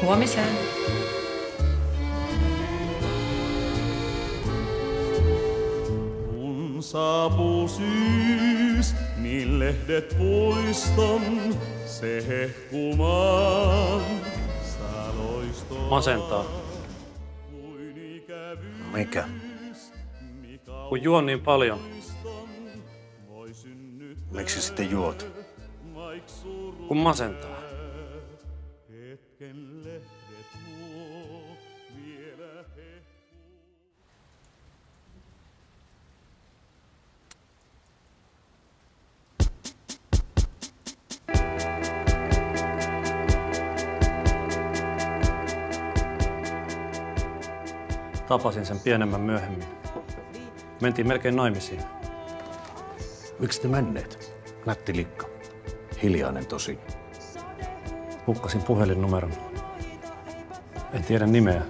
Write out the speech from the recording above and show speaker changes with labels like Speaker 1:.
Speaker 1: Huomiseen.
Speaker 2: Kun saapuu syys, niin lehdet puiston se hehkumaan saa loistoa.
Speaker 3: Masentaa.
Speaker 4: Mikä?
Speaker 3: Kun juon niin paljon.
Speaker 4: Miksi sitten juot?
Speaker 3: Kun masentaa. Tapasin sen pienemmän myöhemmin. Mentiin melkein naimisiin.
Speaker 4: Miksi te menneet? Nätti likka. Hiljainen tosin.
Speaker 3: Hukkasin puhelinnumeron. En tiedä nimeä.